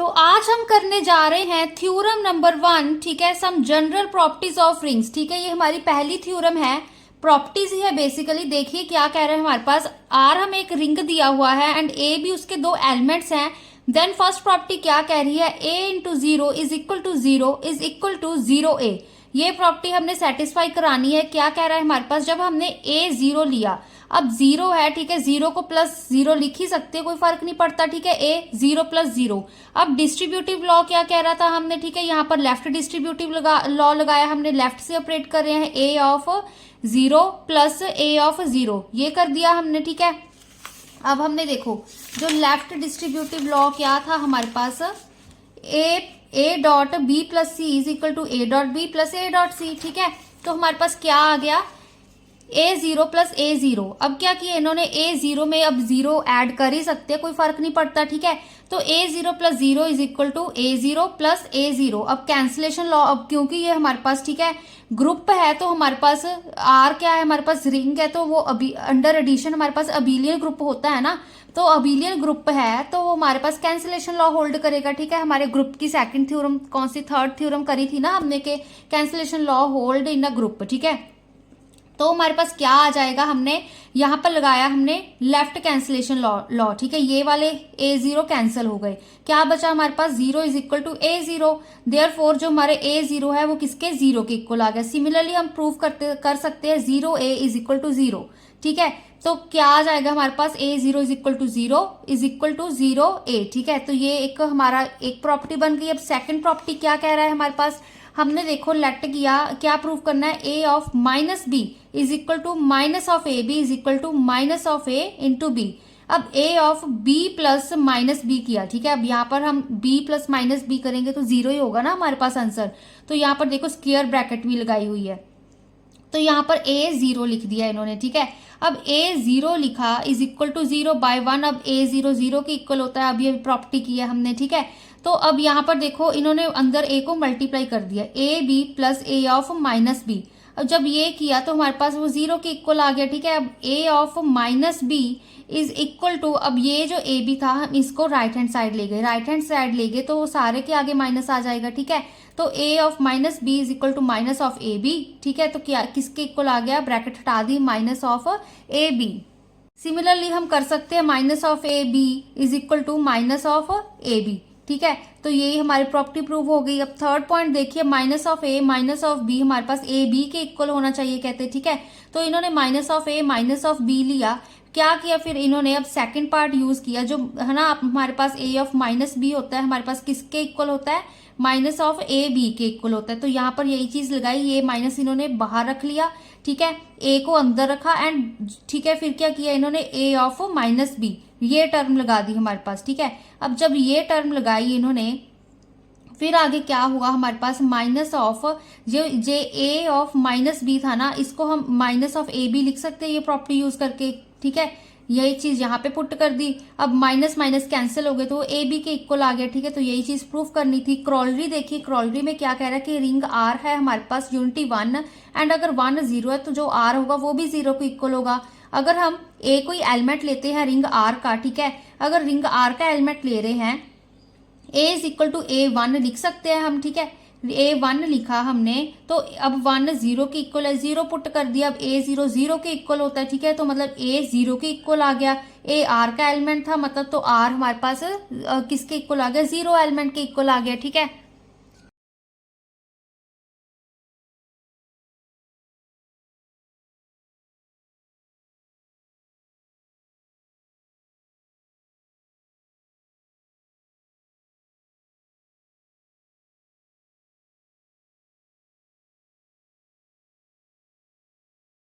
तो आज हम करने जा रहे हैं थ्योरम नंबर 1, ठीक है, some general properties of rings. ठीक है, ये हमारी पहली थ्योरम है, प्रॉपर्टीज ही है बेसिकली। देखिए क्या कह रहे हैं हमारे पास, आर हमें एक रिंग दिया हुआ है एंड ए भी उसके दो एलिमेंट्स हैं। देन फर्स्ट प्रॉपर्टी क्या कह रही है, A into zero is equal to zero is equal to zero A. ये प्रॉपर्टी हमने सेटिस्फाई करानी है। क्या कह रहा है हमारे पास, जब हमने ए जीरो लिया, अब जीरो है, ठीक है, जीरो को प्लस जीरो लिख ही सकते हैं, कोई फर्क नहीं पड़ता, ठीक है, ए जीरो प्लस जीरो। अब डिस्ट्रीब्यूटिव लॉ क्या कह रहा था हमने, ठीक है, यहाँ पर लेफ्ट डिस्ट्रीब्यूटिव लॉ लगाया हमने, लेफ्ट से ऑपरेट कर रहे हैं, A of zero plus A of zero, ये कर दिया हमने, ठीक है। अब हमने देखो जो लेफ्ट डिस्ट्रीब्यूटिव लॉ क्या था हमारे पास, A dot B plus C is equal to A dot B plus A dot C, ठीक है। तो हमारे पास क्या आ गया, A zero plus A zero. अब क्या किया इन्होंने, ए जीरो में अब जीरो ऐड कर ही सकते हैं, कोई फर्क नहीं पड़ता, ठीक है। तो A zero plus zero is equal to A zero plus A zero. अब कैंसिलेशन लॉ, अब क्योंकि ये हमारे पास, ठीक है, ग्रुप है, तो हमारे पास आर क्या है, हमारे पास रिंग है, तो वो अभी अंडर एडिशन हमारे पास अबिलियन ग्रुप होता है ना, तो अबिलियन ग्रुप है तो वो हमारे पास कैंसिलेशन लॉ होल्ड करेगा, ठीक है। हमारे ग्रुप की सेकंड थ्योरम कौन सी, थर्ड थ्योरम करी थी ना हमने के cancellation law hold in a group, ठीक है। तो हमारे पास क्या आ जाएगा, हमने यहां पर लगाया हमने लेफ्ट कैंसिलेशन लॉ, ठीक है, ये वाले ए जीरो कैंसिल हो गए, क्या बचा हमारे पास, zero is equal to A zero. Therefore जो हमारे ए जीरो है वो किसके, जीरो के इक्वल आ गया। सिमिलरली हम प्रूव कर सकते हैं zero A is equal to zero, ठीक है। तो क्या आ जाएगा हमारे पास, A zero is equal to zero A, ठीक है। तो ये एक हमारा एक प्रॉपर्टी बन गई। अब सेकंड प्रॉपर्टी क्या कह रहा है हमारे पास, हमने देखो लेट किया, क्या प्रूव करना है, A of minus B is equal to minus of A B is equal to minus of A into B. अब A of B plus minus B किया, ठीक है। अब यहाँ पर हम बी प्लस माइनस बी करेंगे तो जीरो ही होगा ना हमारे पास आंसर। तो यहाँ पर देखो स्क्वायर ब्रैकेट भी लगाई हुई है, तो यहाँ पर ए जीरो लिख दिया इन्होंने, ठीक है। अब ए जीरो लिखा is equal to zero by one. अब ए जीरो जीरो के इक्वल होता है, अब ये प्रॉपर्टी की है हमने, ठीक है। तो अब यहाँ पर देखो इन्होंने अंदर ए को मल्टीप्लाई कर दिया, a b plus A of minus b. अब जब ये किया तो हमारे पास वो जीरो के इक्वल आ गया, ठीक है। अब A of minus B is equal to, अब ये जो ए बी था हम इसको राइट हैंड साइड ले गए तो वो सारे के आगे माइनस आ जाएगा, ठीक है। तो A of minus B is equal to minus of A B, ठीक है। तो क्या किसके इक्वल आ गया, ब्रैकेट हटा दी, minus of A B. Similarly हम कर सकते हैं minus of A B is equal to minus of A B, ठीक है। तो यही हमारी प्रॉपर्टी प्रूव हो गई। अब थर्ड पॉइंट देखिए, minus of a minus of b हमारे पास ए बी के इक्वल होना चाहिए कहते हैं, ठीक है। तो इन्होंने minus of a minus of b लिया, क्या किया फिर इन्होंने, अब सेकंड पार्ट यूज किया, जो है ना हमारे पास ए ऑफ माइनस बी होता है, हमारे पास किसके इक्वल होता है, माइनस ऑफ ए बी के इक्वल होता है। तो यहाँ पर यही चीज लगाई, ये माइनस इन्होंने बाहर रख लिया, ठीक है, ए को अंदर रखा एंड, ठीक है, फिर क्या किया इन्होंने, ए ऑफ माइनस बी ये टर्म लगा दी हमारे पास, ठीक है। अब जब ये टर्म लगाई इन्होंने, फिर आगे क्या हुआ हमारे पास, माइनस ऑफ जो जे ए ऑफ माइनस बी था ना, इसको हम माइनस ऑफ ए बी लिख सकते हैं ये प्रॉपर्टी यूज करके, ठीक है। यही चीज यहाँ पे पुट कर दी। अब माइनस माइनस कैंसिल हो गए तो ए बी के इक्वल आ गया, ठीक है। तो यही चीज प्रूफ करनी थी। क्रॉलरी देखिए, क्रॉलरी में क्या कह रहा है कि रिंग आर है हमारे पास यूनिटी वन एंड अगर वन जीरो है तो जो आर होगा वो भी जीरो को इक्वल होगा। अगर हम ए कोई एलिमेंट लेते हैं रिंग आर का, ठीक है, अगर रिंग आर का एलिमेंट ले रहे हैं, A is equal to A one लिख सकते हैं हम, ठीक है। ए वन लिखा हमने तो अब वन जीरो के इक्वल है, जीरो पुट कर दिया, अब ए जीरो जीरो के इक्वल होता है, ठीक है। तो मतलब ए जीरो के इक्वल आ गया, ए आर का एलिमेंट था मतलब, तो आर हमारे पास किसके इक्वल आ गया, जीरो एलिमेंट के इक्वल आ गया, ठीक है।